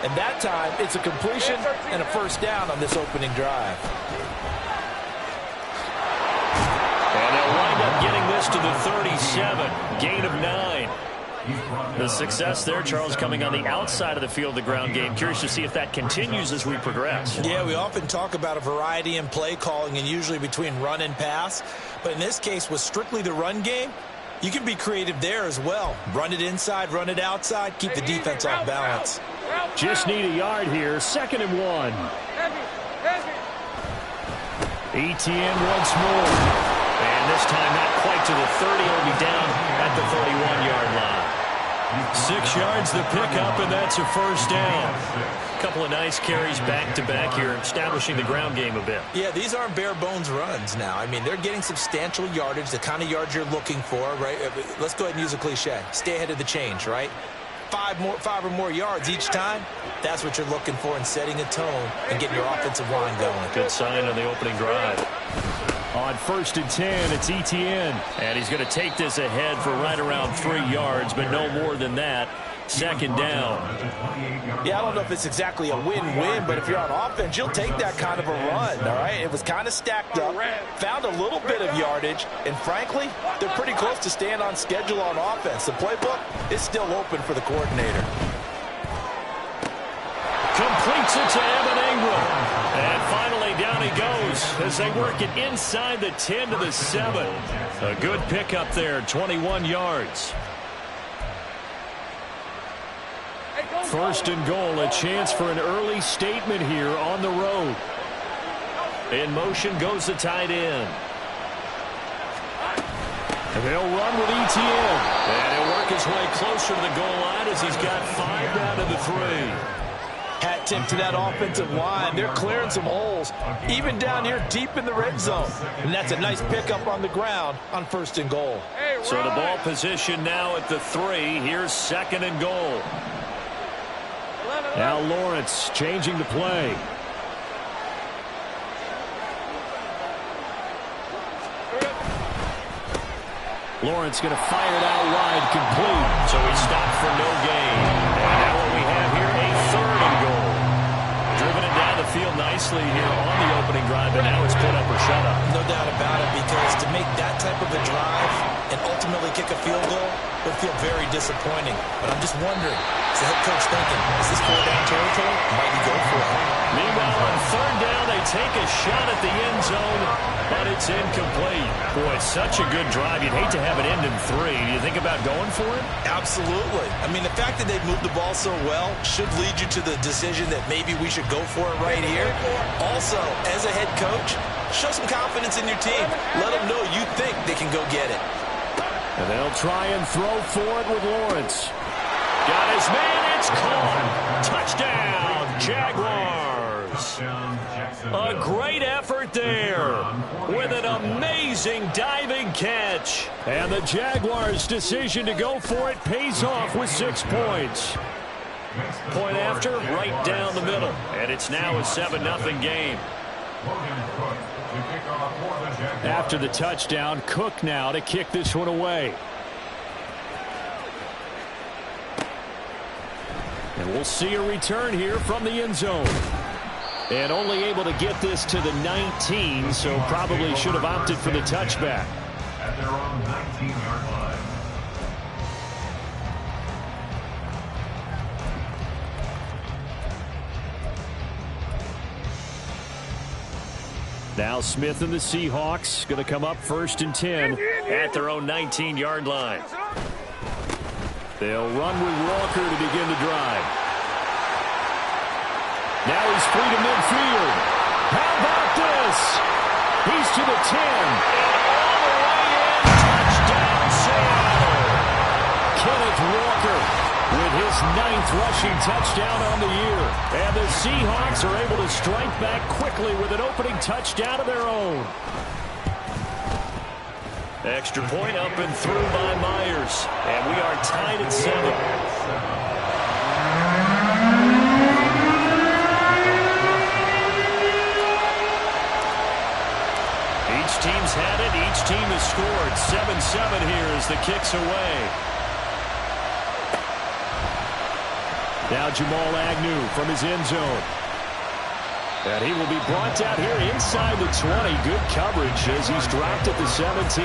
And that time, it's a completion and a first down on this opening drive. And they'll wind up getting this to the 37. Gain of 9. The success there, Charles, coming on the outside of the field, the ground game. Curious to see if that continues as we progress. Yeah, we often talk about a variety in play calling and usually between run and pass. But in this case, with strictly the run game, you can be creative there as well. Run it inside, run it outside, keep the defense off balance. Just need a yard here. 2nd and 1. Etienne once more. And this time not quite to the 30. He'll be down at the 31-yard line. 6 yards the pickup, and that's a first down. A couple of nice carries back-to-back here, establishing the ground game a bit. Yeah, these aren't bare-bones runs now. I mean, they're getting substantial yardage, the kind of yards you're looking for, right? Let's go ahead and use a cliche. Stay ahead of the change, right? 5 or more yards each time. That's what you're looking for in setting a tone and getting your offensive line going. Good sign on the opening drive. On 1st and 10, it's Etienne. And he's going to take this ahead for right around 3 yards, but no more than that. 2nd down. Yeah, I don't know if it's exactly a win-win, but if you're on offense, you'll take that kind of a run, all right? It was kind of stacked up, found a little bit of yardage, and frankly, they're pretty close to staying on schedule on offense. The playbook is still open for the coordinator. Completes it to Evan Ingram. And finally down he goes as they work it inside the 10 to the 7. A good pickup there, 21 yards. 1st and goal, a chance for an early statement here on the road. In motion goes the tight end. And they'll run with Etienne. And he'll work his way closer to the goal line as he's got 5 down to the 3. Hat tip to that offensive line. They're clearing some holes, even down here deep in the red zone. And that's a nice pickup on the ground on 1st and goal. So the ball position now at the 3. Here's 2nd and goal. Now Lawrence changing the play. Lawrence going to fire it out wide, complete. So he stopped for no gain. And now what we have here, a 3rd and goal. Driven it down the field nicely here on the opening drive, and now it's put up or shut up. No doubt about it, because to make that type of a drive and ultimately kick a field goal would feel very disappointing. But I'm just wondering, is the head coach thinking, is this 4-down territory? Might he go for it? Meanwhile, on 3rd down, they take a shot at the end zone, but it's incomplete. Boy, it's such a good drive. You'd hate to have it end in 3. Do you think about going for it? Absolutely. I mean, the fact that they've moved the ball so well should lead you to the decision that maybe we should go for it right here. Also, as a head coach, show some confidence in your team. Let them know you think they can go get it. And they'll try and throw for it with Lawrence. Got his man, it's caught. Touchdown, Jaguars. A great effort there with an amazing diving catch. And the Jaguars' decision to go for it pays off with 6 points. Point after, right down the middle. And it's now a 7-0 game. After the touchdown, Cook now to kick this one away. And we'll see a return here from the end zone. And only able to get this to the 19, so probably should have opted for the touchback. At their own 19-yard line. Now Smith and the Seahawks going to come up 1st and 10 at their own 19-yard line. They'll run with Walker to begin the drive. Now he's free to midfield. How about this? He's to the 10. And all the way in. Touchdown, Seattle. Kenneth Walker with his 9th rushing touchdown on the year. And the Seahawks are able to strike back quickly with an opening touchdown of their own. Extra point up and through by Myers. And we are tied at 7. Each team's had it. Each team has scored. 7-7 here as the kick's away. Now Jamal Agnew from his end zone. And he will be brought down here inside the 20. Good coverage as he's dropped at the 17.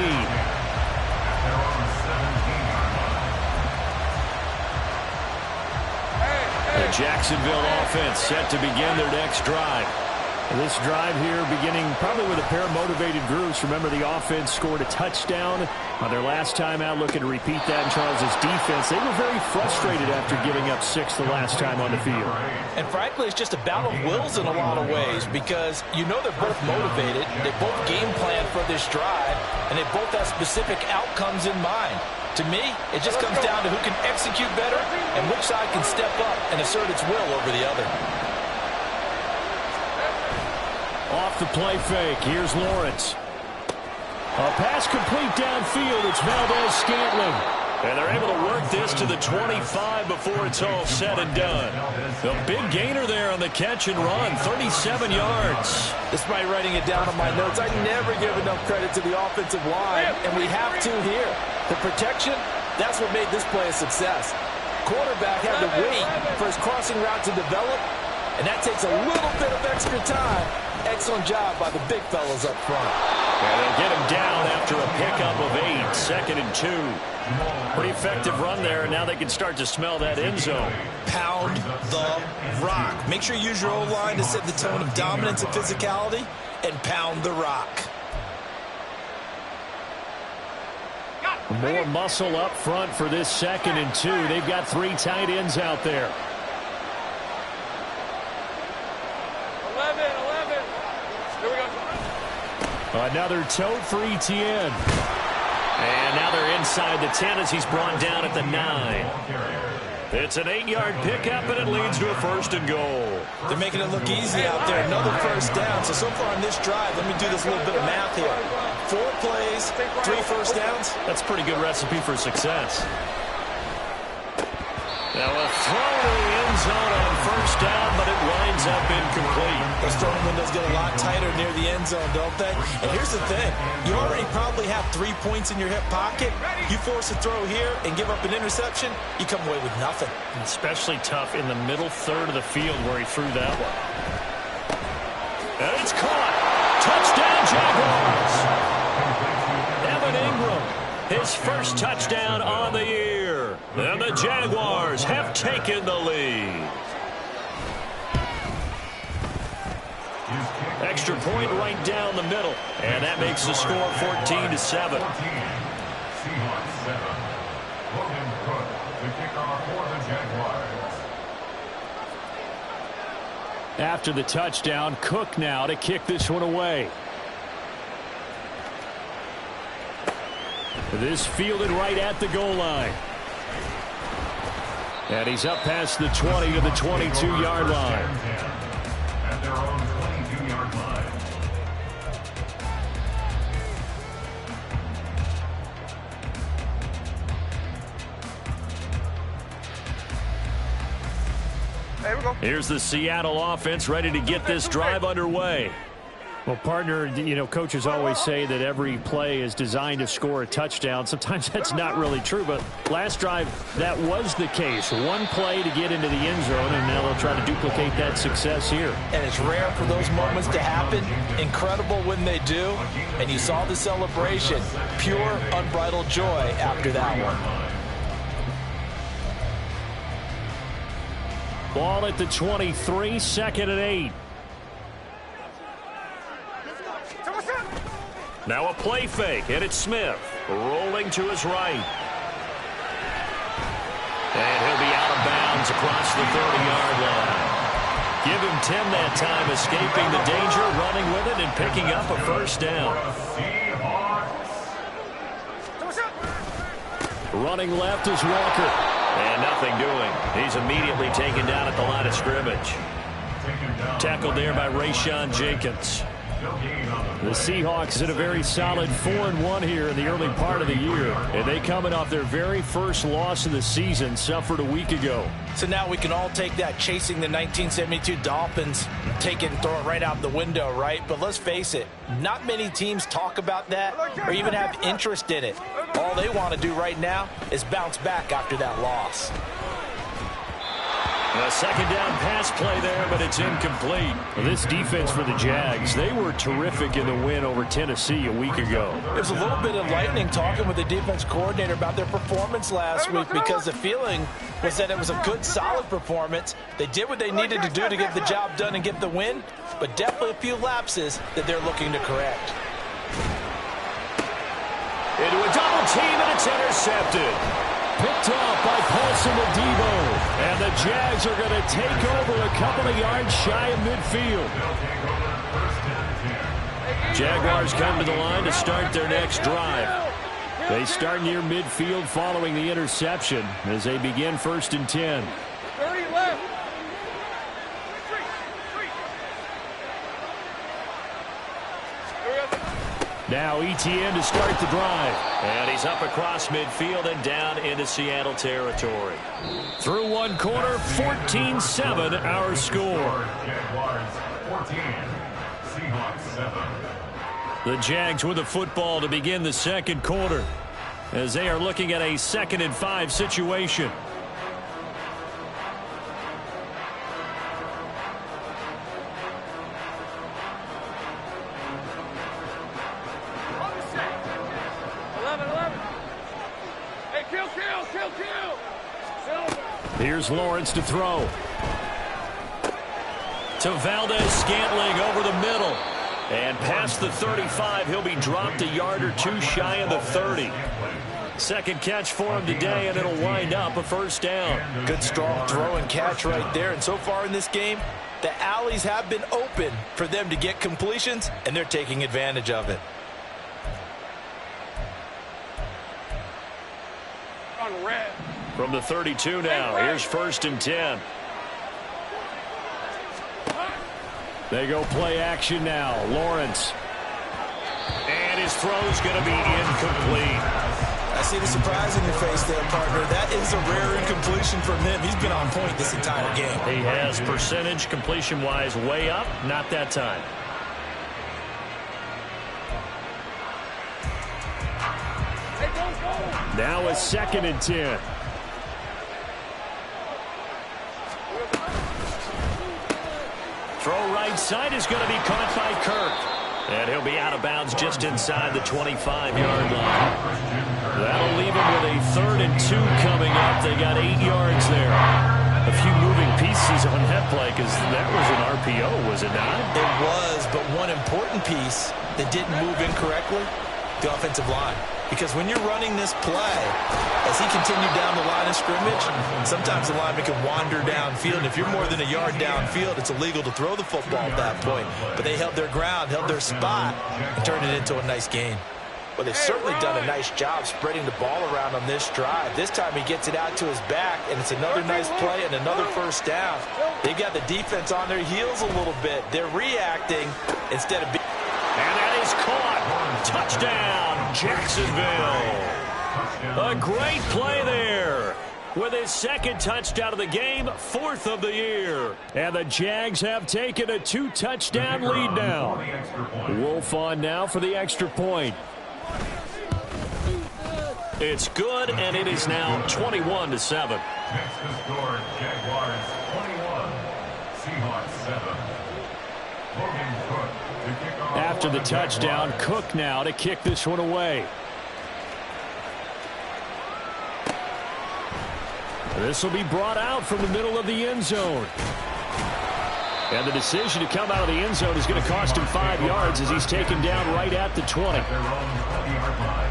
The Jacksonville offense set to begin their next drive. This drive here beginning probably with a pair of motivated groups. Remember, the offense scored a touchdown on their last time out. Looking to repeat that in Charles's defense. They were very frustrated after giving up 6 the last time on the field. And frankly, it's just a battle of wills in a lot of ways because you know they're both motivated. They both game plan for this drive, and they both have specific outcomes in mind. To me, it just comes down to who can execute better and which side can step up and assert its will over the other. Off the play fake, here's Lawrence. A pass complete downfield, it's Valdez-Scantling. And they're able to work this to the 25 before it's all said and done. The big gainer there on the catch and run, 37 yards. Despite writing it down on my notes, I never give enough credit to the offensive line, and we have to here. The protection, that's what made this play a success. Quarterback had to wait for his crossing route to develop, and that takes a little bit of extra time. Excellent job by the big fellas up front. And they'll get him down after a pickup of 8, 2nd and 2. Pretty effective run there, and now they can start to smell that end zone. Pound the rock. Make sure you use your O-line to set the tone of dominance and physicality, and pound the rock. More muscle up front for this 2nd and 2. They've got 3 tight ends out there. 11. Here we go. Another tote for Etienne. And now they're inside the 10 as he's brought down at the 9. It's an 8-yard pickup, and it leads to a 1st and goal. They're making it look easy out there. Another 1st down. So far on this drive, let me do this little bit of math here. 4 plays, 3 1st downs. That's a pretty good recipe for success. Now a throw to the end zone on 1st down, but it winds up incomplete. Those throwing windows get a lot tighter near the end zone, don't they? And here's the thing. You already probably have 3 points in your hip pocket. You force a throw here and give up an interception, you come away with nothing. Especially tough in the middle third of the field where he threw that one. And it's caught. Touchdown, Jaguars. Evan Ingram, his first touchdown on the year. And the Jaguars have taken the lead. Extra point right down the middle. And that makes the score 14-7. After the touchdown, Cook now to kick this one away. This fielded right at the goal line. And he's up past the 20 to the 22-yard line. At their own 22-yard line. There we go. Here's the Seattle offense ready to get this drive underway. Well, partner, you know, coaches always say that every play is designed to score a touchdown. Sometimes that's not really true, but last drive, that was the case. One play to get into the end zone, and now they'll try to duplicate that success here. And it's rare for those moments to happen. Incredible when they do. And you saw the celebration. Pure, unbridled joy after that one. Ball at the 23, 2nd and 8. Now a play fake, and it's Smith rolling to his right. And he'll be out of bounds across the 30-yard line. Give him 10 that time, escaping the danger, running with it, and picking up a 1st down. Running left is Walker. And nothing doing. He's immediately taken down at the line of scrimmage. Tackled there by Rayshon Jenkins. The Seahawks in a very solid 4-1 here in the early part of the year. And they coming off their very first loss of the season, suffered a week ago. So now we can all take that chasing the 1972 Dolphins, take it and throw it right out the window, right? But let's face it, not many teams talk about that or even have interest in it. All they want to do right now is bounce back after that loss. A second down pass play there, but it's incomplete. Well, this defense for the Jags, they were terrific in the win over Tennessee a week ago. It was a little bit enlightening talking with the defense coordinator about their performance last week, because the feeling was that it was a good, solid performance. They did what they needed to do to get the job done and get the win, but definitely a few lapses that they're looking to correct. Into a double team, and it's intercepted. Picked off by Paulson Adebo. And the Jags are going to take over a couple of yards shy of midfield. Jaguars come to the line to start their next drive. They start near midfield following the interception as they begin 1st and 10. 30 left. Now ETN to start the drive. And he's up across midfield and down into Seattle territory. Through one quarter, 14-7 our score. Jaguars 14, Seahawks 7. The Jags with the football to begin the second quarter as they are looking at a 2nd and 5 situation. Here's Lawrence to throw. To Valdez-Scantling over the middle. And past the 35, he'll be dropped a yard or two shy of the 30. Second catch for him today, and it'll wind up a first down. Good, strong throw and catch right there. And so far in this game, the alleys have been open for them to get completions, and they're taking advantage of it. On red. From the 32 now, here's 1st and 10. They go play action now. Lawrence. And his throw's going to be incomplete. I see the surprise in your face there, partner. That is a rare incompletion from him. He's been on point this entire game. He has percentage completion-wise way up. Not that time. Now a 2nd and 10. Throw right side is going to be caught by Kirk. And he'll be out of bounds just inside the 25-yard line. That'll leave him with a 3rd and 2 coming up. They got 8 yards there. A few moving pieces on that play because that was an RPO, was it not? It was, but one important piece that didn't move incorrectly, the offensive line. Because when you're running this play, as he continued down the line of scrimmage, sometimes the lineman can wander downfield. And if you're more than a yard downfield, it's illegal to throw the football at that point. But they held their ground, held their spot, and turned it into a nice gain. Well, they've certainly done a nice job spreading the ball around on this drive. This time he gets it out to his back, and it's another nice play and another first down. They've got the defense on their heels a little bit. They're reacting instead of being... And that is caught. Touchdown, Jacksonville. A great play there. With his 2nd touchdown of the game, 4th of the year. And the Jags have taken a 2-touchdown lead now. Wolf on now for the extra point. It's good, and it is now 21-7. Next to score, Jaguars 21, Seahawks 7. Logan Cook to kick off. After the touchdown, Cook now to kick this one away. This will be brought out from the middle of the end zone. And the decision to come out of the end zone is going to cost him 5 yards as he's taken down right at the 20. Their own 20-yard line.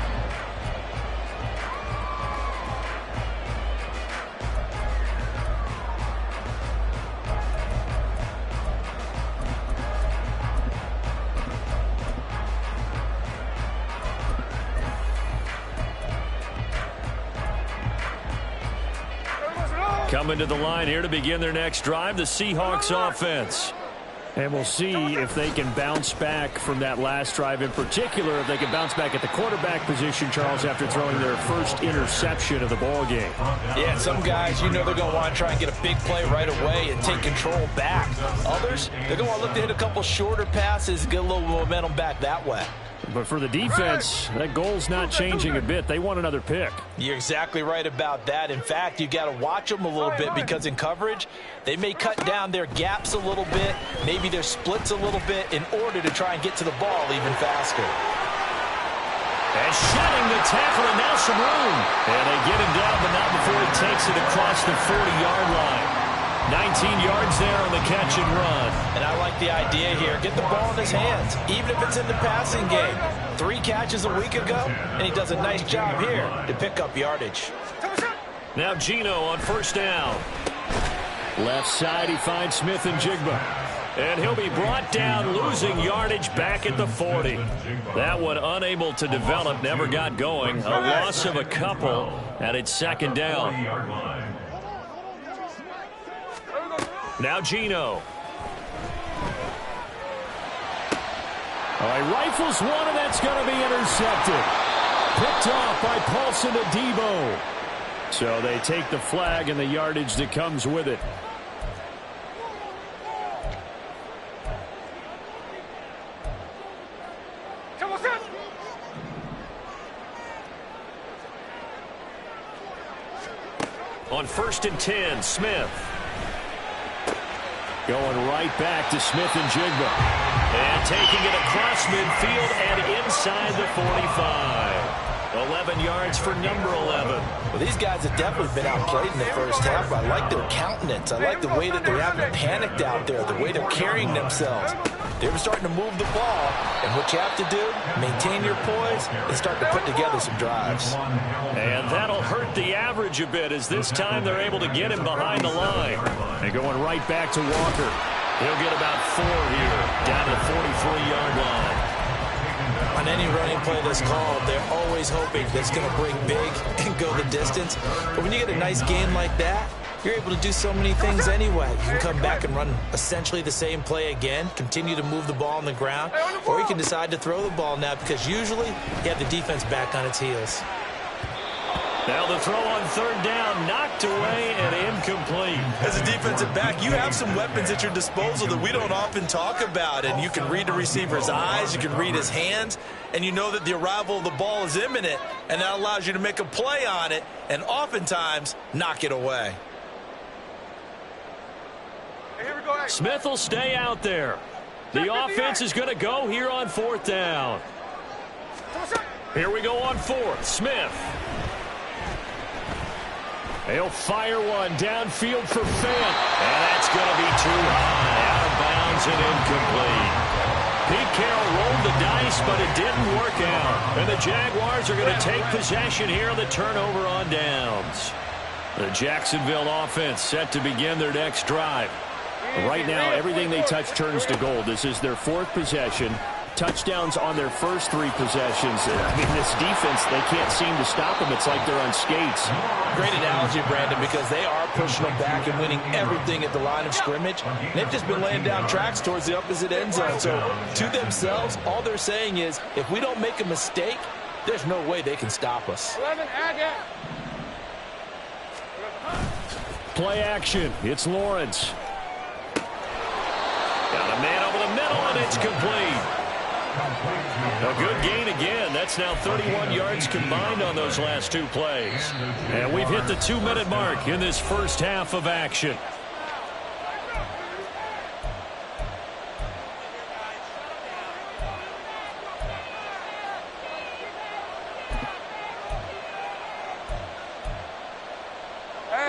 Coming to the line here to begin their next drive, the Seahawks offense. And we'll see if they can bounce back from that last drive in particular, if they can bounce back at the quarterback position, Charles, after throwing their first interception of the ball game. Yeah, some guys, you know they're going to want to try and get a big play right away and take control back. Others, they're going to want to look to hit a couple shorter passes and get a little momentum back that way. But for the defense, that goal's not changing a bit. They want another pick. You're exactly right about that. In fact, you got to watch them a little bit because in coverage, they may cut down their gaps a little bit, maybe their splits a little bit in order to try and get to the ball even faster. And shedding the tackle, and now some room. And they get him down, but not before he takes it across the 40-yard line. 19 yards there on the catch and run. And I like the idea here. Get the ball in his hands, even if it's in the passing game. 3 catches a week ago, and he does a nice job here to pick up yardage. Now Geno on first down. Left side, he finds Smith and Jigba. And he'll be brought down, losing yardage back at the 40. That one unable to develop, never got going. A loss of a couple, and it's second down. Now Geno. He rifles one, and that's going to be intercepted. Picked off by Paulson Adebo. So they take the flag and the yardage that comes with it. On 1st and 10, Smith. Going right back to Smith and Jigba. And taking it across midfield and inside the 45. 11 yards for number 11. Well, these guys have definitely been outplayed in the first half. I like their countenance. I like the way that they haven't panicked out there, the way they're carrying themselves. They're starting to move the ball, and what you have to do, maintain your poise and start to put together some drives. And that'll hurt the average a bit as this time they're able to get him behind the line. And going right back to Walker. He'll get about 4 here, down to the 43-yard line. On any running play that's called, they're always hoping that it's going to break big and go the distance. But when you get a nice game like that, you're able to do so many things anyway. You can come back and run essentially the same play again, continue to move the ball on the ground, or you can decide to throw the ball now because usually you have the defense back on its heels. Now the throw on 3rd down, knocked away and incomplete. As a defensive back, you have some weapons at your disposal that we don't often talk about, and you can read the receiver's eyes, you can read his hands, and you know that the arrival of the ball is imminent, and that allows you to make a play on it and oftentimes knock it away. Smith will stay out there. The offense is going to go here on 4th down. Here we go on 4th. Smith. He'll fire one downfield for Fant. And that's going to be too high. Out of bounds and incomplete. Pete Carroll rolled the dice, but it didn't work out. And the Jaguars are going to take possession here on the turnover on downs. The Jacksonville offense set to begin their next drive. Right now, everything they touch turns to gold. This is their 4th possession. Touchdowns on their first 3 possessions. I mean, this defense, they can't seem to stop them. It's like they're on skates. Great analogy, Brandon, because they are pushing them back and winning everything at the line of scrimmage. They've just been laying down tracks towards the opposite end zone. So to themselves, all they're saying is, if we don't make a mistake, there's no way they can stop us. 11, Play action. It's Lawrence. Got a man over the middle, and it's complete. A good gain again. That's now 31 yards combined on those last 2 plays. And we've hit the 2-minute mark in this first half of action.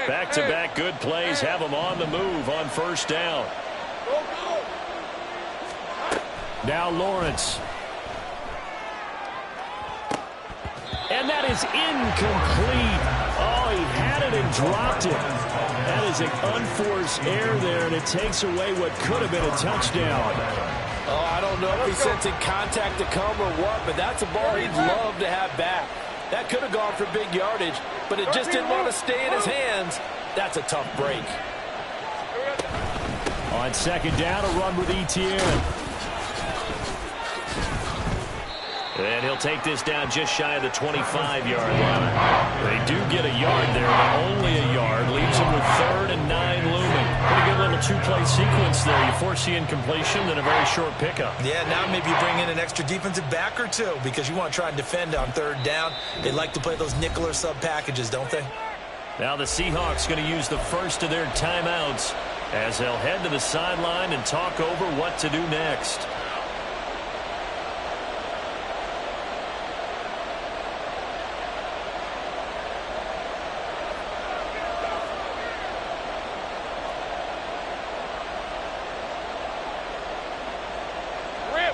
Back-to-back good plays have them on the move on 1st down. Now Lawrence. And that is incomplete. Oh, he had it and dropped it. That is an unforced error there, and it takes away what could have been a touchdown. Oh, I don't know if he's sensing contact to come or what, but that's a ball he'd love to have back. That could have gone for big yardage, but it just didn't want to stay in his hands. That's a tough break. On 2nd down, a run with Etienne. And he'll take this down just shy of the 25-yard line. They do get a yard there, but only a yard. Leaves him with 3rd and 9 looming. Pretty good little two-play sequence there. You force the incompletion, then a very short pickup. Yeah, now maybe you bring in an extra defensive back or two because you want to try and defend on third down. They like to play those nickel or sub packages, don't they? Now the Seahawks going to use the first of their timeouts as they'll head to the sideline and talk over what to do next.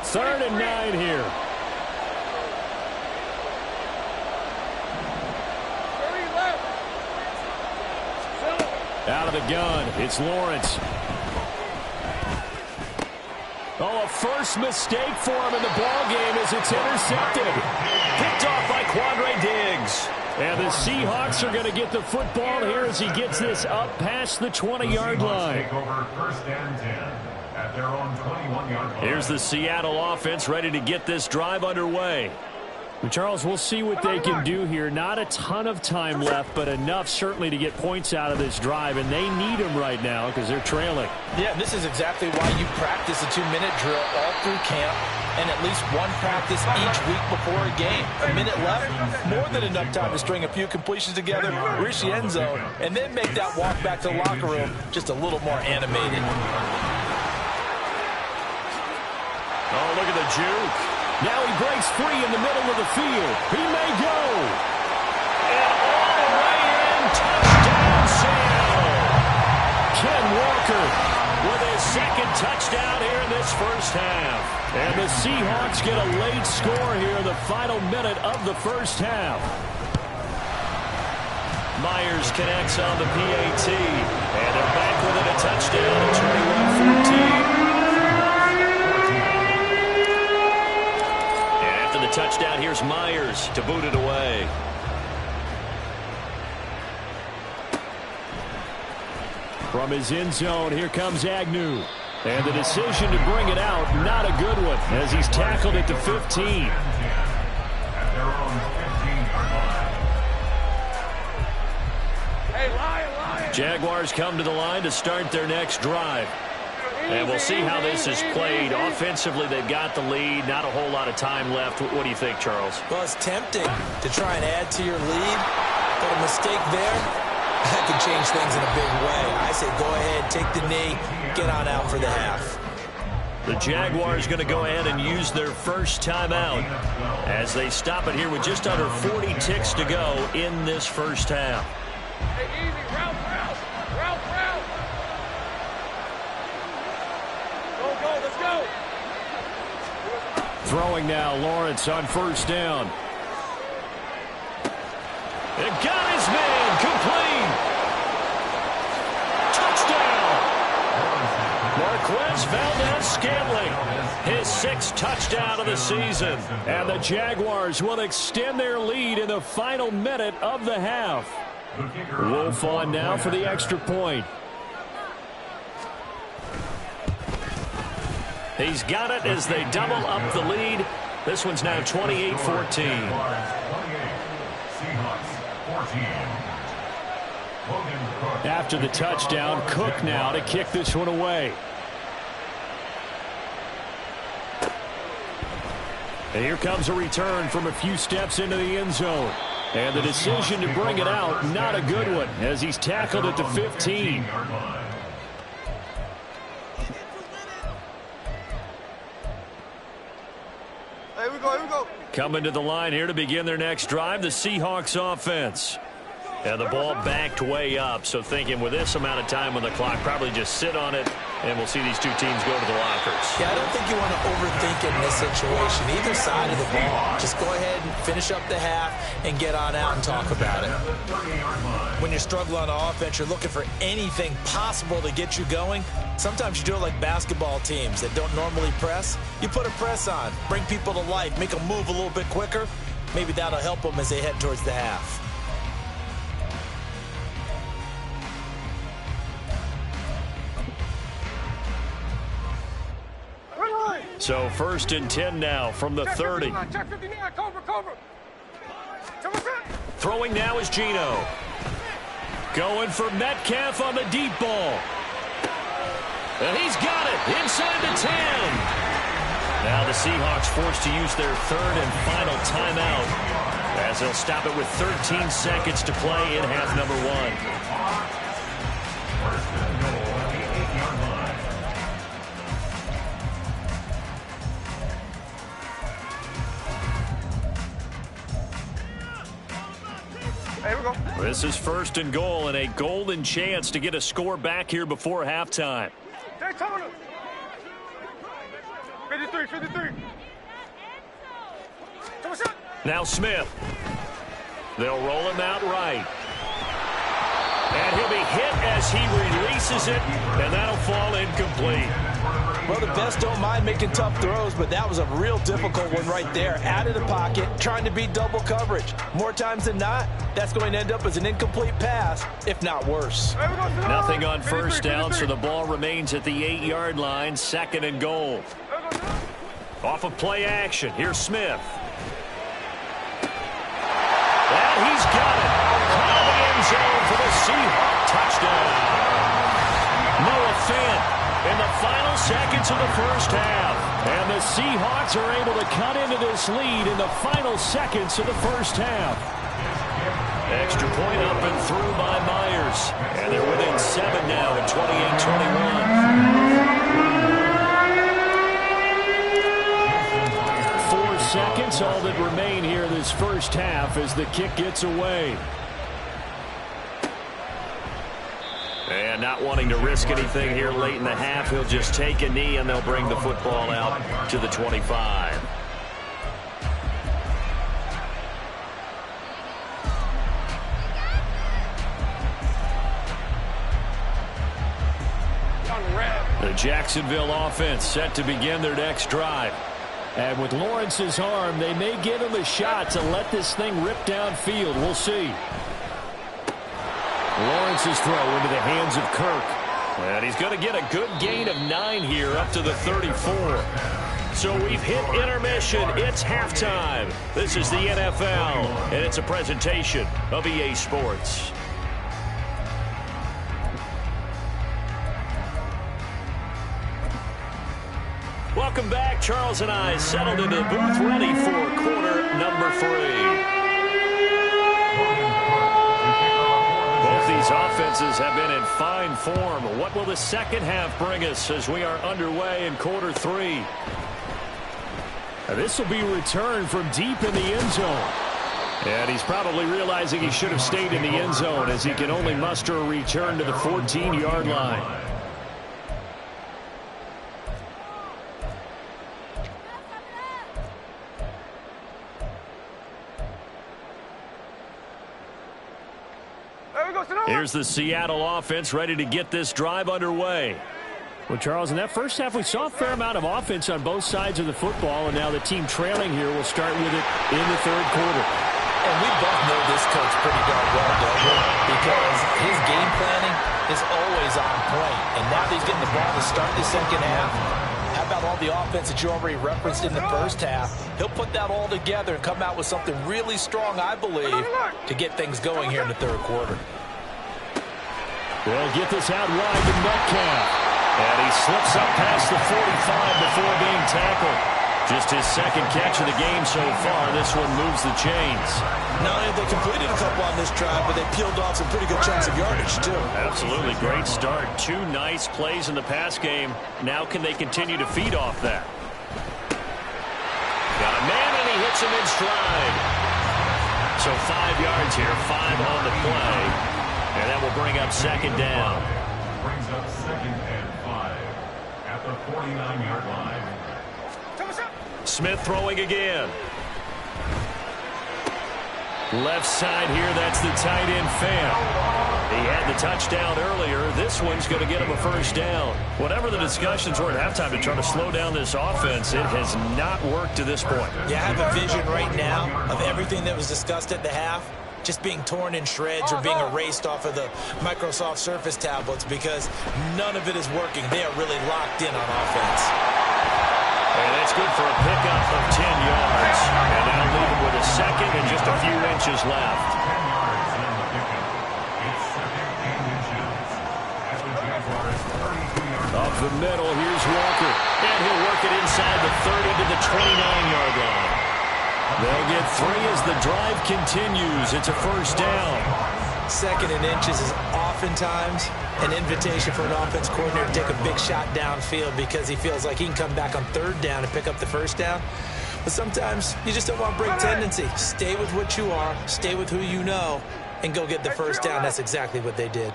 Third and 9 here. Out of the gun, it's Lawrence. Oh, a first mistake for him in the ballgame as it's intercepted. Picked off by Quandre Diggs. And the Seahawks are going to get the football here as he gets this up past the 20-yard line. Take over first and 10 at their own 21-yard line. Here's the Seattle offense ready to get this drive underway. Well, Charles, we'll see what they can do here. Not a ton of time left, but enough certainly to get points out of this drive, and they need them right now because they're trailing. Yeah, this is exactly why you practice a 2-minute drill all through camp and at least one practice each week before a game. A minute left, more than enough time to string a few completions together, reach the end zone, and then make that walk back to the locker room just a little more animated. Oh, look at the juke. Now he breaks free in the middle of the field. He may go. And all the way in. Touchdown, Seattle. Ken Walker with his second touchdown here in this first half. And the Seahawks get a late score here in the final minute of the first half. Myers connects on the PAT. And they're back with it, a touchdown at 21-14. Touchdown, here's Myers to boot it away. From his end zone, here comes Agnew. And the decision to bring it out, not a good one, as he's tackled at the 15. At their own 15-yard line. Hey, Lion. Jaguars come to the line to start their next drive. And we'll see how this is played. Offensively, they've got the lead. Not a whole lot of time left. What do you think, Charles? Well, it's tempting to try and add to your lead, but a mistake there, that could change things in a big way. I say go ahead, take the knee, get on out for the half. The Jaguars going to go ahead and use their first timeout as they stop it here with just under 40 ticks to go in this first half. Hey, easy. Route. Let's go. Throwing now, Lawrence on first down. It got his man, complete. Touchdown. Marquez Valdes-Scantling, his 6th touchdown of the season. And the Jaguars will extend their lead in the final minute of the half. Wolf on now for the extra point. He's got it as they double up the lead. This one's now 28-14. After the touchdown, Cook now to kick this one away. And here comes a return from a few steps into the end zone. And the decision to bring it out, not a good one, as he's tackled at the 15. Here we go. Coming to the line here to begin their next drive, the Seahawks offense. And the ball backed way up, so thinking with this amount of time on the clock, probably just sit on it, and we'll see these two teams go to the lockers. Yeah, I don't think you want to overthink it in this situation. Either side of the ball. Just go ahead and finish up the half and get on out and talk about it. When you're struggling on offense, you're looking for anything possible to get you going. Sometimes you do it like basketball teams that don't normally press. You put a press on, bring people to life, make them move a little bit quicker. Maybe that'll help them as they head towards the half. So 1st and 10 now from the 30. Check 59, Cobra. Throwing now is Geno. Going for Metcalf on the deep ball. And he's got it inside the 10. Now the Seahawks forced to use their third and final timeout as they'll stop it with 13 seconds to play in half number 1. First and goal at the 8-yard line. Hey, we go. This is first and goal and a golden chance to get a score back here before halftime. Daytona. 53, 53. Come on, shot. Now Smith. They'll roll him out right. And he'll be hit as he releases it, and that'll fall incomplete. Well, the best don't mind making tough throws, but that was a real difficult one right there. Out of the pocket, trying to beat double coverage. More times than not, that's going to end up as an incomplete pass, if not worse. Hey, we go. Nothing on first 53, down, so 53. the ball remains at the 8-yard line, second and goal. Off of play action, here's Smith. And he's got it. Out of the end zone for the Seahawks touchdown. Noah Fant in the final seconds of the first half. And the Seahawks are able to cut into this lead in the final seconds of the first half. Extra point up and through by Myers. And they're within 7 now at 28-21. 4 seconds, all that remain here this first half as the kick gets away. And not wanting to risk anything here late in the half, he'll just take a knee and they'll bring the football out to the 25. The Jacksonville offense set to begin their next drive. And with Lawrence's arm, they may give him a shot to let this thing rip downfield. We'll see. Lawrence's throw into the hands of Kirk. And he's going to get a good gain of 9 here up to the 34. So we've hit intermission. It's halftime. This is the NFL, and it's a presentation of EA Sports. Welcome back. Charles and I settled into the booth ready for quarter number 3. Both these offenses have been in fine form. What will the second half bring us as we are underway in quarter 3? This will be returned from deep in the end zone. And he's probably realizing he should have stayed in the end zone as he can only muster a return to the 14-yard line. Here's the Seattle offense ready to get this drive underway. Well, Charles, in that first half, we saw a fair amount of offense on both sides of the football, and now the team trailing here will start with it in the third quarter. And we both know this coach pretty darn well, don't we? Because his game planning is always on point. And now that he's getting the ball to start the second half, how about all the offense that you already referenced in the first half? He'll put that all together and come out with something really strong, I believe, to get things going here in the third quarter. They'll get this out wide to Metcalf. And he slips up past the 45 before being tackled. Just his second catch of the game so far. This one moves the chains. Not only have they completed a couple on this drive, but they peeled off some pretty good chunks of yardage, too. Absolutely great start. 2 nice plays in the pass game. Now can they continue to feed off that? Got a man, and he hits him in stride. So 5 yards here, 5 on the play. And that will bring up second down. Brings up second and 5 at the 49-yard line. Smith throwing again. Left side here, that's the tight end Fant. He had the touchdown earlier. This one's going to get him a first down. Whatever the discussions were at halftime to try to slow down this offense, it has not worked to this point. Yeah, I have a vision right now of everything that was discussed at the half just being torn in shreds or being erased off of the Microsoft Surface tablets because none of it is working. They are really locked in on offense. And that's good for a pickup of 10 yards. And that'll leave him with a second and just a few inches left. 10 yards on the pickup. It's second and inches at the Jaguars' 32-yard line. the middle. Here's Walker. And he'll work it inside the 30 to the 29-yard line. They'll get 3 as the drive continues. It's a first down. 2nd and inches is oftentimes an invitation for an offense coordinator to take a big shot downfield because he feels like he can come back on 3rd down and pick up the first down. But sometimes you just don't want to break tendency. Stay with what you are, stay with who you know, and go get the first down. That's exactly what they did.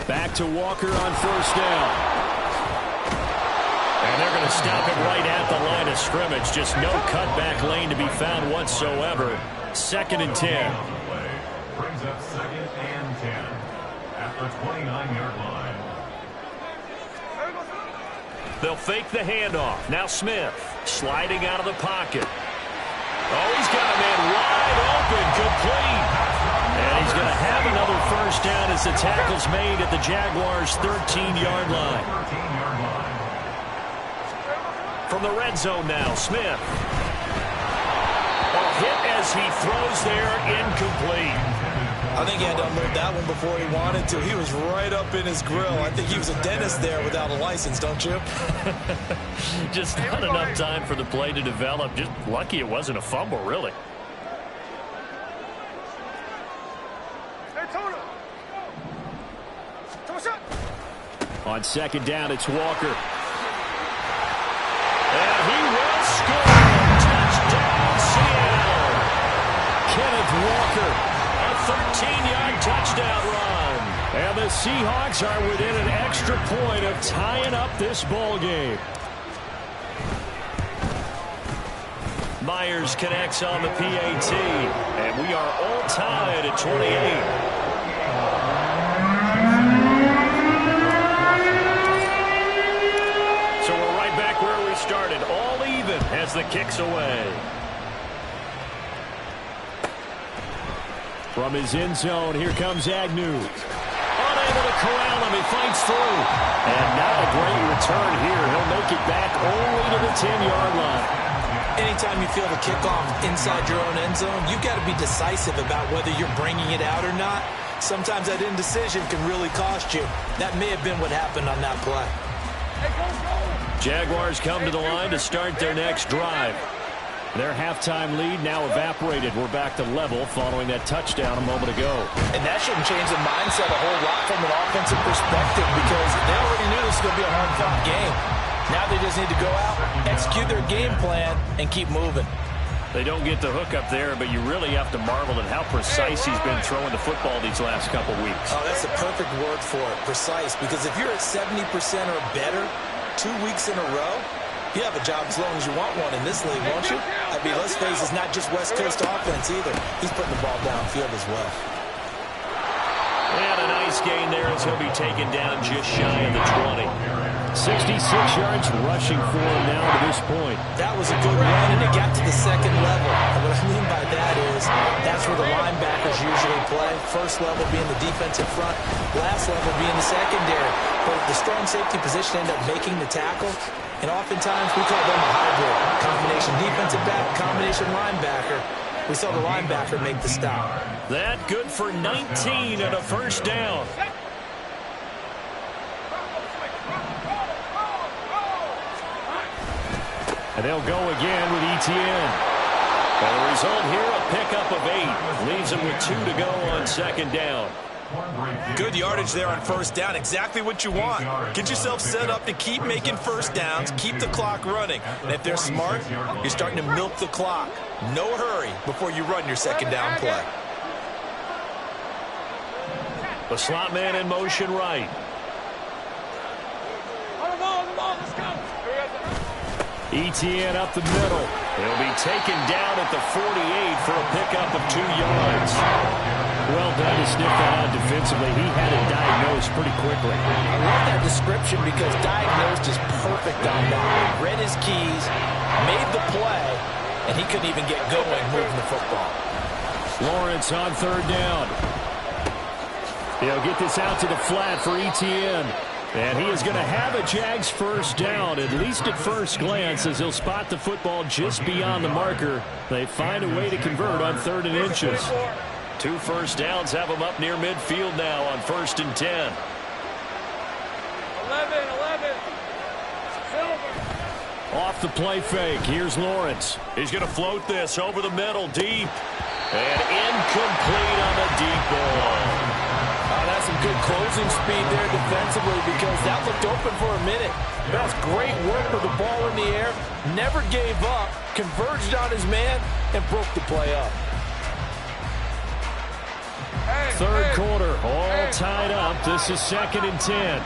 Back to Walker on first down. And they're going to stop him right at the line of scrimmage. Just no cutback lane to be found whatsoever. 2nd and 10. Brings up 2nd and 10 at the 29-yard line. They'll fake the handoff. Now Smith sliding out of the pocket. Oh, he's got a man wide open, complete. And he's going to have another first down as the tackle's made at the Jaguars' 13-yard line. From the red zone now, Smith. A hit as he throws there, incomplete. I think he had to unload that one before he wanted to. He was right up in his grill. I think he was a dentist there without a license, don't you? Just not enough time for the play to develop. Just lucky it wasn't a fumble, really. On 2nd down, it's Walker. And he will score. Touchdown, Seattle. Kenneth Walker. A 13-yard touchdown run. And the Seahawks are within an extra point of tying up this ball game. Myers connects on the PAT. And we are all tied at 28. Started all even as the kick's away. From his end zone, here comes Agnew. Unable to corral him, he fights through. And not a great return here. He'll make it back only to the 10-yard line. Anytime you feel the kickoff inside your own end zone, you've got to be decisive about whether you're bringing it out or not. Sometimes that indecision can really cost you. That may have been what happened on that play. Jaguars come to the line to start their next drive. Their halftime lead now evaporated. We're back to level following that touchdown a moment ago. And that shouldn't change the mindset a whole lot from an offensive perspective because they already knew this was going to be a hard-fought game. Now they just need to go out, execute their game plan, and keep moving. They don't get the hook up there, but you really have to marvel at how precise he's been throwing the football these last couple weeks. Oh, that's the perfect word for it, precise, because if you're at 70% or better 2 weeks in a row, you have a job as long as you want one in this league, won't you? I mean, let's face it, it's not just West Coast offense either. He's putting the ball downfield as well. And a nice gain there as he'll be taken down just shy of the 20. 66 yards rushing for him now to this point. That was a good run, and it got to the 2nd level. And what I mean by that is that's where the linebackers usually play. First level being the defensive front, last level being the secondary. But the strong safety position ended up making the tackle, and oftentimes we call them a hybrid. Combination defensive back, combination linebacker. We saw the linebacker make the stop. That good for 19 and a first down. And they'll go again with Etienne. And the result here, a pickup of 8. Leaves them with 2 to go on 2nd down. Good yardage there on first down. Exactly what you want. Get yourself set up to keep making first downs, keep the clock running. And if they're smart, you're starting to milk the clock. No hurry before you run your 2nd down play. The slot man in motion right. Etienne up the middle. He'll be taken down at the 48 for a pickup of 2 yards. Well done to sniff that out defensively. He had it diagnosed pretty quickly. I love that description because diagnosed is perfect on that. Read his keys, made the play, and he couldn't even get going moving the football. Lawrence on 3rd down. He'll get this out to the flat for Etienne. And he is going to have a Jags first down, at least at first glance, as he'll spot the football just beyond the marker. They find a way to convert on 3rd and inches. 2 first downs have them up near midfield now on 1st and 10. 11. Off the play fake, here's Lawrence. He's going to float this over the middle, deep. And incomplete on the deep ball. That's some good closing speed there defensively because that looked open for a minute. That's great work with the ball in the air. Never gave up, converged on his man, and broke the play up. Third quarter, all tied up. This is 2nd and 10.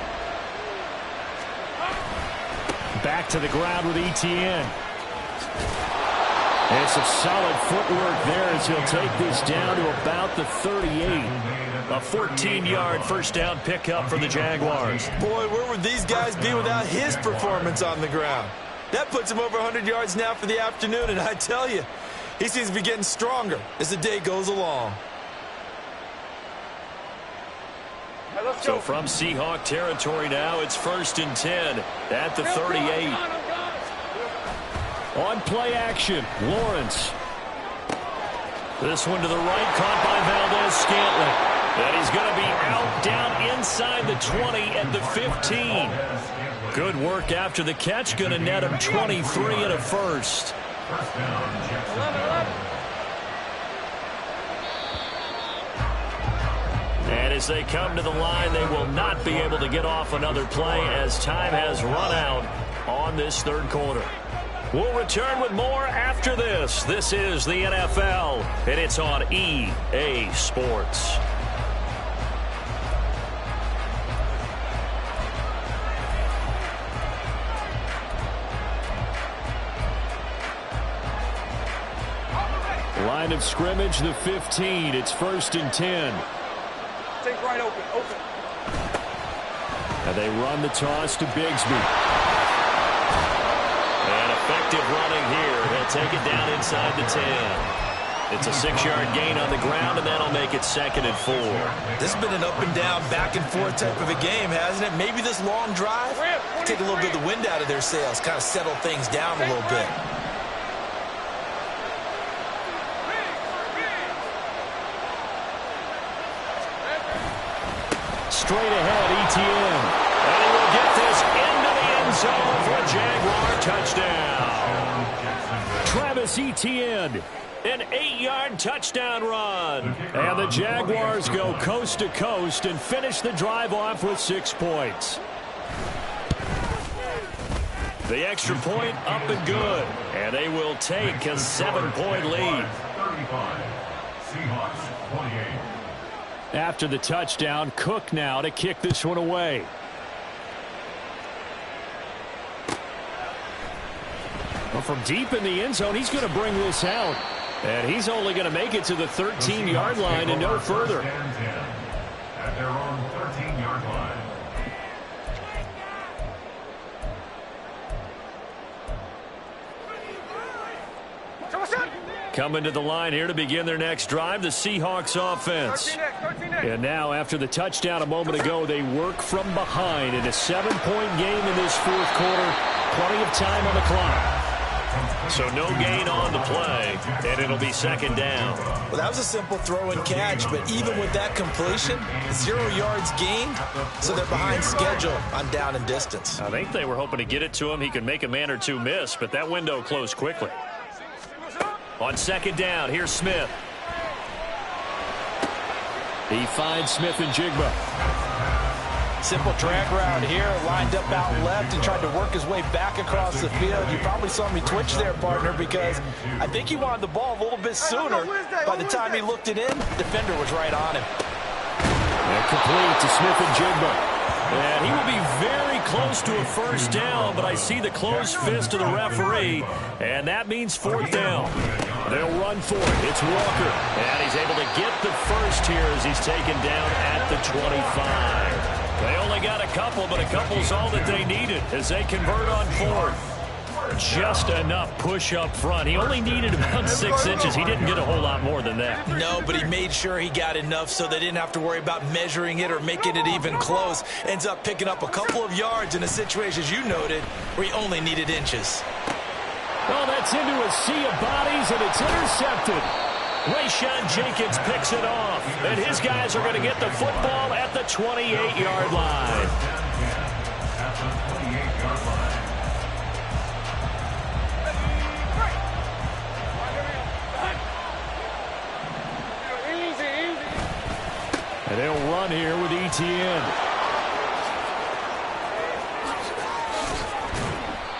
Back to the ground with Etienne. And some solid footwork there as he'll take this down to about the 38. A 14-yard first down pickup for the Jaguars. Boy, where would these guys be without his performance on the ground? That puts him over 100 yards now for the afternoon, and I tell you, he seems to be getting stronger as the day goes along. So from Seahawk territory now, it's 1st and 10 at the 38. On play action, Lawrence. This one to the right, caught by Valdez-Scantling. And he's going to be out down inside the 20 at the 15. Good work after the catch, going to net him 23 and a first. And as they come to the line, they will not be able to get off another play as time has run out on this 3rd quarter. We'll return with more after this. This is the NFL, and it's on EA Sports. Line of scrimmage, the 15. It's 1st and 10. Take right open. And they run the toss to Bigsby. And effective running here. He'll take it down inside the 10. It's a 6-yard gain on the ground, and that'll make it 2nd and 4. This has been an up and down, back and forth type of a game, hasn't it? Maybe this long drive, take a little bit of the wind out of their sails, kind of settle things down a little bit. Straight ahead, Etienne. And he will get this into the end zone for a Jaguar touchdown. Travis Etienne. An 8-yard touchdown run. And the Jaguars go coast to coast and finish the drive off with 6 points. The extra point up and good. And they will take a 7-point lead. 35. Seahawks 28. After the touchdown, Cook now to kick this one away. Well, from deep in the end zone, he's going to bring this out. And he's only going to make it to the 13-yard line and no further. At their own 13-yard line. Coming to the line here to begin their next drive, the Seahawks offense. And now, after the touchdown a moment ago, they work from behind in a 7-point game in this 4th quarter. Plenty of time on the clock. So no gain on the play, and it'll be 2nd down. Well, that was a simple throw and catch, but even with that completion, 0 yards gained, so they're behind schedule on down and distance. I think they were hoping to get it to him. He could make a man or two miss, but that window closed quickly. On 2nd down, here's Smith. He finds Smith and Jigba. Simple drag route here, lined up out left and tried to work his way back across the field. You probably saw me twitch there, partner, because I think he wanted the ball a little bit sooner. By the time he looked it in, defender was right on him. And complete to Smith and Jigba. And he will be very close to a first down, but I see the closed fist of the referee, and that means 4th down. They'll run for it. It's Walker. And he's able to get the first here as he's taken down at the 25. They only got a couple, but a couple's all that they needed as they convert on 4th. Just enough push up front. He only needed about 6 inches. He didn't get a whole lot more than that. No, but he made sure he got enough so they didn't have to worry about measuring it or making it even close. Ends up picking up a couple of yards in a situation, as you noted, where he only needed inches. Well, that's into a sea of bodies, and it's intercepted. Rayshawn Jenkins picks it off, and his guys are going to get the football at the 28-yard line. At the 28-yard line. And they'll run here with Etienne.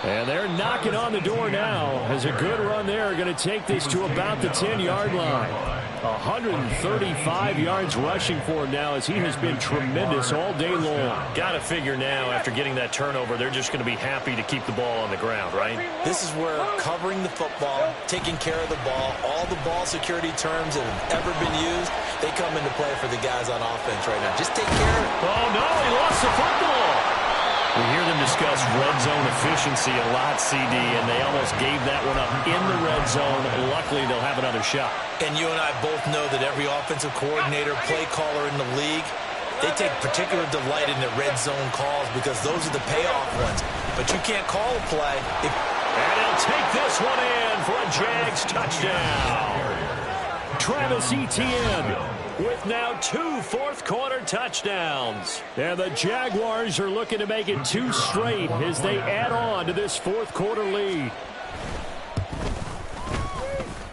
And they're knocking on the door now as a good run there. Going to take this to about the 10-yard line. 135 yards rushing for him now as he has been tremendous all day long. Got to figure now, after getting that turnover, they're just going to be happy to keep the ball on the ground, right? This is where covering the football, taking care of the ball, all the ball security terms that have ever been used, they come into play for the guys on offense right now. Just take care of it. Oh, no, he lost the football. We hear them discuss red zone efficiency a lot, CD, and they almost gave that one up in the red zone. Luckily, they'll have another shot. And you and I both know that every offensive coordinator, play caller in the league, they take particular delight in their red zone calls because those are the payoff ones. But you can't call a play. And he'll take this one in for a Jags touchdown. Travis Etienne with now 2 fourth-quarter touchdowns. And the Jaguars are looking to make it 2 straight as they add on to this fourth-quarter lead.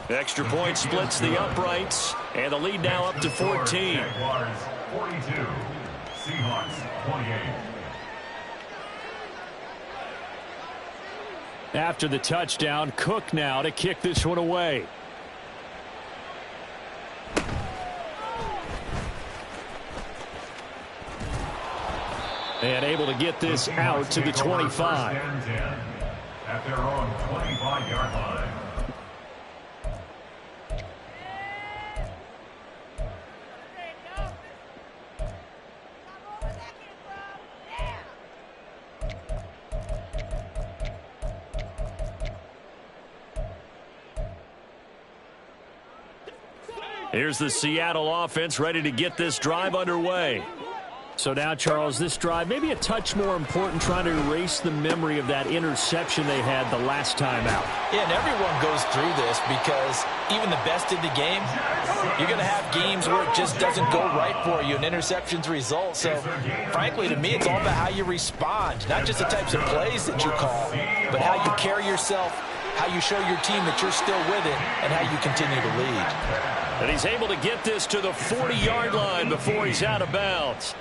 Extra point splits the uprights, and the lead now up to 14. Jaguars 42, Seahawks 28. After the touchdown, Cook now to kick this one away. And able to get this out to the 25. At their own 25-yard line. Here's the Seattle offense ready to get this drive underway. So now, Charles, this drive maybe a touch more important, trying to erase the memory of that interception they had the last time out. Yeah, and everyone goes through this because even the best in the game, you're going to have games where it just doesn't go right for you, and interceptions result. So, frankly, to me, it's all about how you respond, not just the types of plays that you call, but how you carry yourself, how you show your team that you're still with it, and how you continue to lead. And he's able to get this to the 40-yard line before he's out of bounds.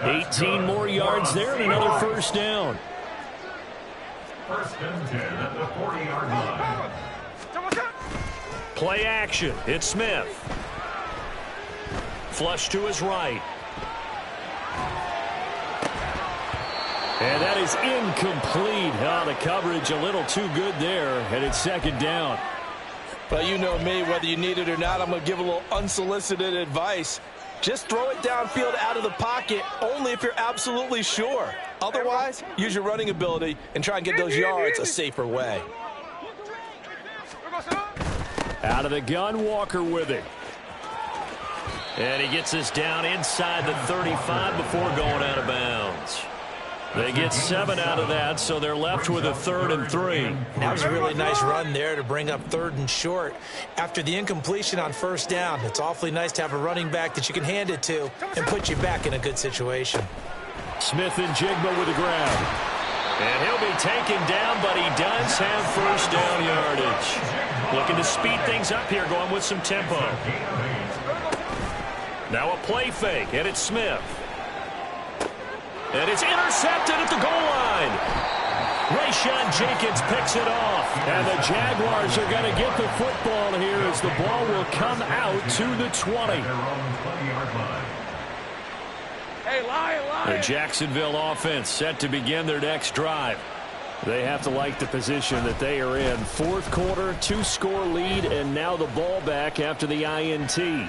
18 more yards there and another first down. First and 10 at the 40-yard line. Play action. It's Smith. Flush to his right. And that is incomplete. Oh, the coverage a little too good there, and it's second down. Well, you know me, whether you need it or not, I'm going to give a little unsolicited advice. Just throw it downfield out of the pocket only if you're absolutely sure. Otherwise, use your running ability and try and get those yards a safer way. Out of the gun, Walker with it. And he gets this down inside the 35 before going out of bounds. They get 7 out of that, so they're left with a 3rd and 3. That was a really nice run there to bring up 3rd and short. After the incompletion on first down, it's awfully nice to have a running back that you can hand it to and put you back in a good situation. Smith and Jigba with the grab. And he'll be taken down, but he does have first down yardage. Looking to speed things up here, going with some tempo. Now a play fake, and it's Smith. And it's intercepted at the goal line. Rayshawn Jenkins picks it off. And the Jaguars are going to get the football here as the ball will come out to the 20. Hey, lion. The Jacksonville offense set to begin their next drive. They have to like the position that they are in. Fourth quarter, 2-score lead, and now the ball back after the INT.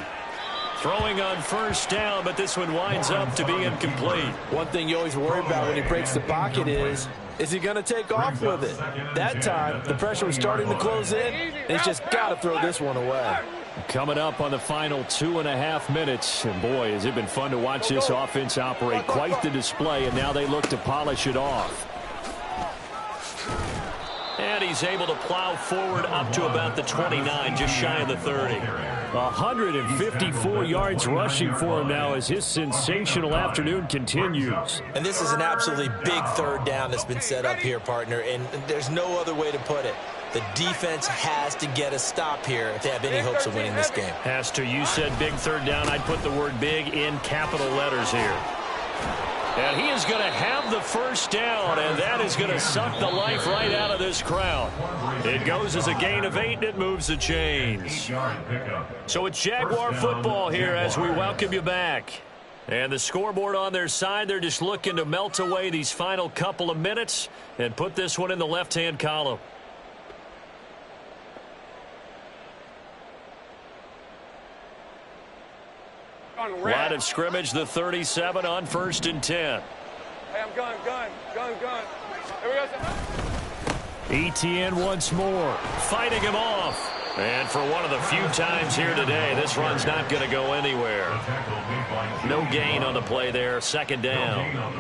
Throwing on first down, but this one winds up to be incomplete. One thing you always worry about when he breaks the pocket is Is he going to take off with it? That time, the pressure was starting to close in, and he's just got to throw this one away. Coming up on the final 2.5 minutes, and boy, has it been fun to watch this offense operate. Quite the display, and now they look to polish it off. And he's able to plow forward up to about the 29, just shy of the 30. 154 yards rushing for him now as his sensational afternoon continues. And this is an absolutely big third down that's been set up here, partner, and there's no other way to put it. The defense has to get a stop here if they have any hopes of winning this game. Has to. You said big third down. I'd put the word big in capital letters here. And he is going to have the first down, and that is going to suck the life right out of this crowd. It goes as a gain of 8, and it moves the chains. So it's Jaguar football here as we welcome you back. And the scoreboard on their side, they're just looking to melt away these final couple of minutes and put this one in the left-hand column. Line of scrimmage, the 37 on 1st and 10. Hey, I'm gun. Here we go. Etienne once more. Fighting him off. And for one of the few times here today, this run's not going to go anywhere. No gain on the play there, 2nd down.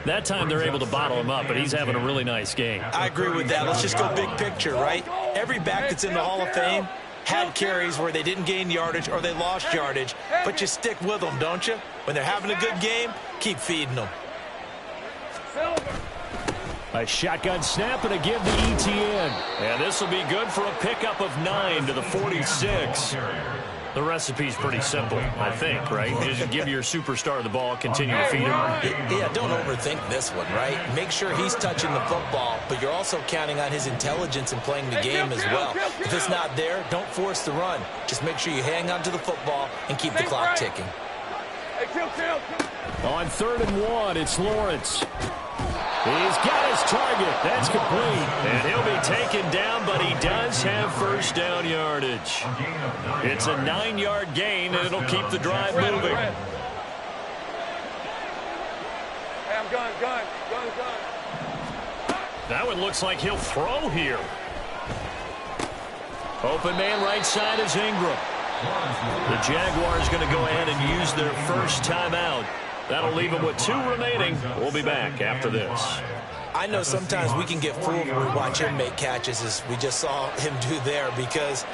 That time they're able to bottle him up, but he's having a really nice game. I agree with that. Let's just go big picture, right? Every back that's in the Hall of Fame had carries where they didn't gain yardage or they lost yardage, but you stick with them, don't you? When they're having a good game, keep feeding them. A shotgun snap and a give to Etienne. And this will be good for a pickup of 9 to the 46. The recipe's pretty simple, I think, right? Just give your superstar the ball, continue to feed him. Yeah, don't overthink this one, right? Make sure he's touching the football, but you're also counting on his intelligence in playing the game as well. If it's not there, don't force the run. Just make sure you hang on to the football and keep the clock ticking. On 3rd and 1, it's Lawrence. He's got his target. That's complete. And he'll be taken down, but he does have first down yardage. It's a 9-yard gain, and it'll keep the drive moving. Hey, I'm gun. That one looks like he'll throw here. Open man right side is Ingram. The Jaguars going to go ahead and use their first timeout. That'll leave them with 2 remaining. We'll be back after this. I know sometimes we can get fooled when we watch him make catches, as we just saw him do there, because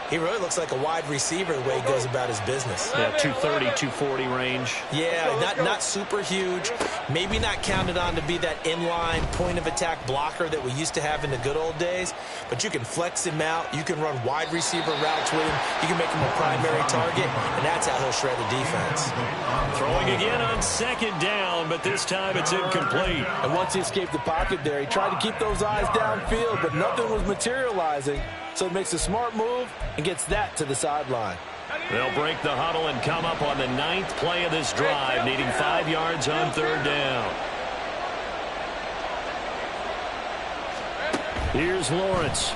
he really looks like a wide receiver the way he goes about his business. Yeah, 230, 240 range. Yeah, not super huge. Maybe not counted on to be that inline point-of-attack blocker that we used to have in the good old days, but you can flex him out. You can run wide receiver routes with him. You can make him a primary target, and that's how he'll shred the defense. Throwing again on 2nd down, but this time it's incomplete. And once he escaped the pocket there, he tried to keep those eyes downfield, but nothing was materializing. So he makes a smart move and gets that to the sideline. They'll break the huddle and come up on the 9th play of this drive, needing 5 yards on 3rd down. Here's Lawrence.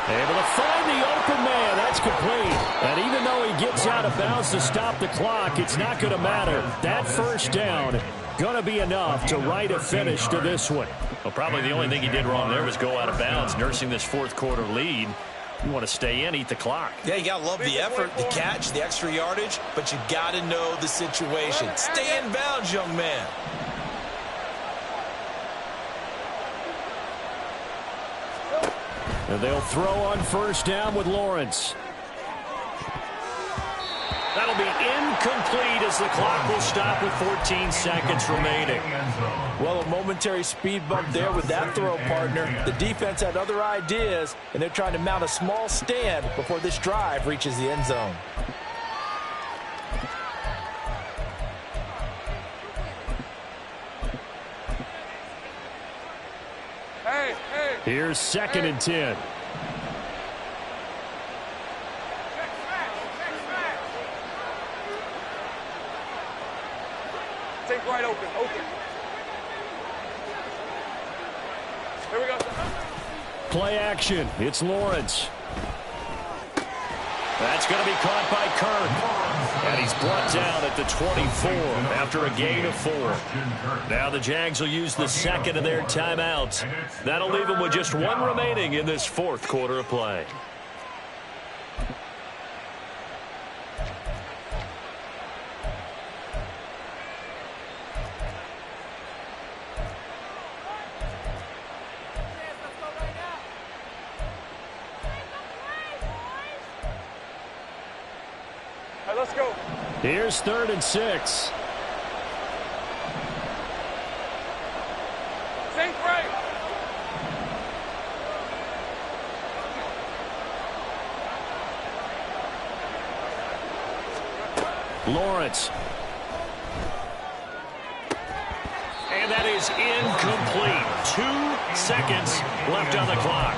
Able to find the open man. That's complete. And even though he gets out of bounds to stop the clock, it's not going to matter. That first down going to be enough to write a finish to this one. Well, probably the only thing he did wrong there was go out of bounds, nursing this 4th quarter lead. You want to stay in, eat the clock. Yeah, you got to love the effort, the catch, the extra yardage, but you got to know the situation. Stay in bounds, young man. And they'll throw on 1st down with Lawrence. That'll be incomplete as the clock will stop with 14 seconds remaining. Well, a momentary speed bump there with that throw, partner. The defense had other ideas, and they're trying to mount a small stand before this drive reaches the end zone. Hey. Here's 2nd and 10. Take right open. Here we go. Play action. It's Lawrence. That's going to be caught by Kirk. And he's brought down at the 24 after a gain of 4. Now the Jags will use the second of their timeouts. That'll leave them with just 1 remaining in this 4th quarter of play. Let's go. Here's 3rd and 6. Think right. Lawrence. And that is incomplete. 2 seconds left on the clock.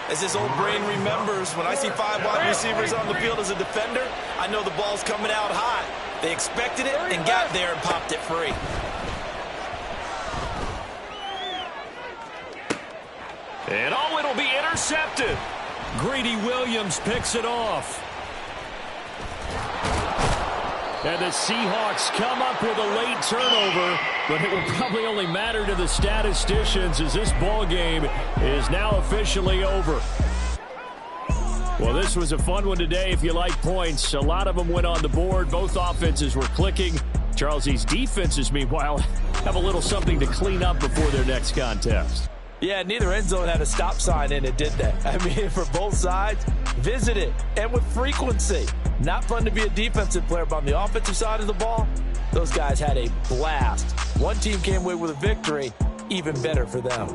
As his old brain remembers, when I see 5 wide receivers on the field as a defender, I know the ball's coming out high. They expected it and got there and popped it free. And oh, it'll be intercepted. Greedy Williams picks it off. And the Seahawks come up with a late turnover, but it will probably only matter to the statisticians as this ball game is now officially over. Well, this was a fun one today if you like points. A lot of them went on the board. Both offenses were clicking. Charles, these defenses, meanwhile, have a little something to clean up before their next contest. Yeah, neither end zone had a stop sign in it, did they? I mean, for both sides, visit it, and with frequency. Not fun to be a defensive player, but on the offensive side of the ball, those guys had a blast. One team came away with a victory, even better for them.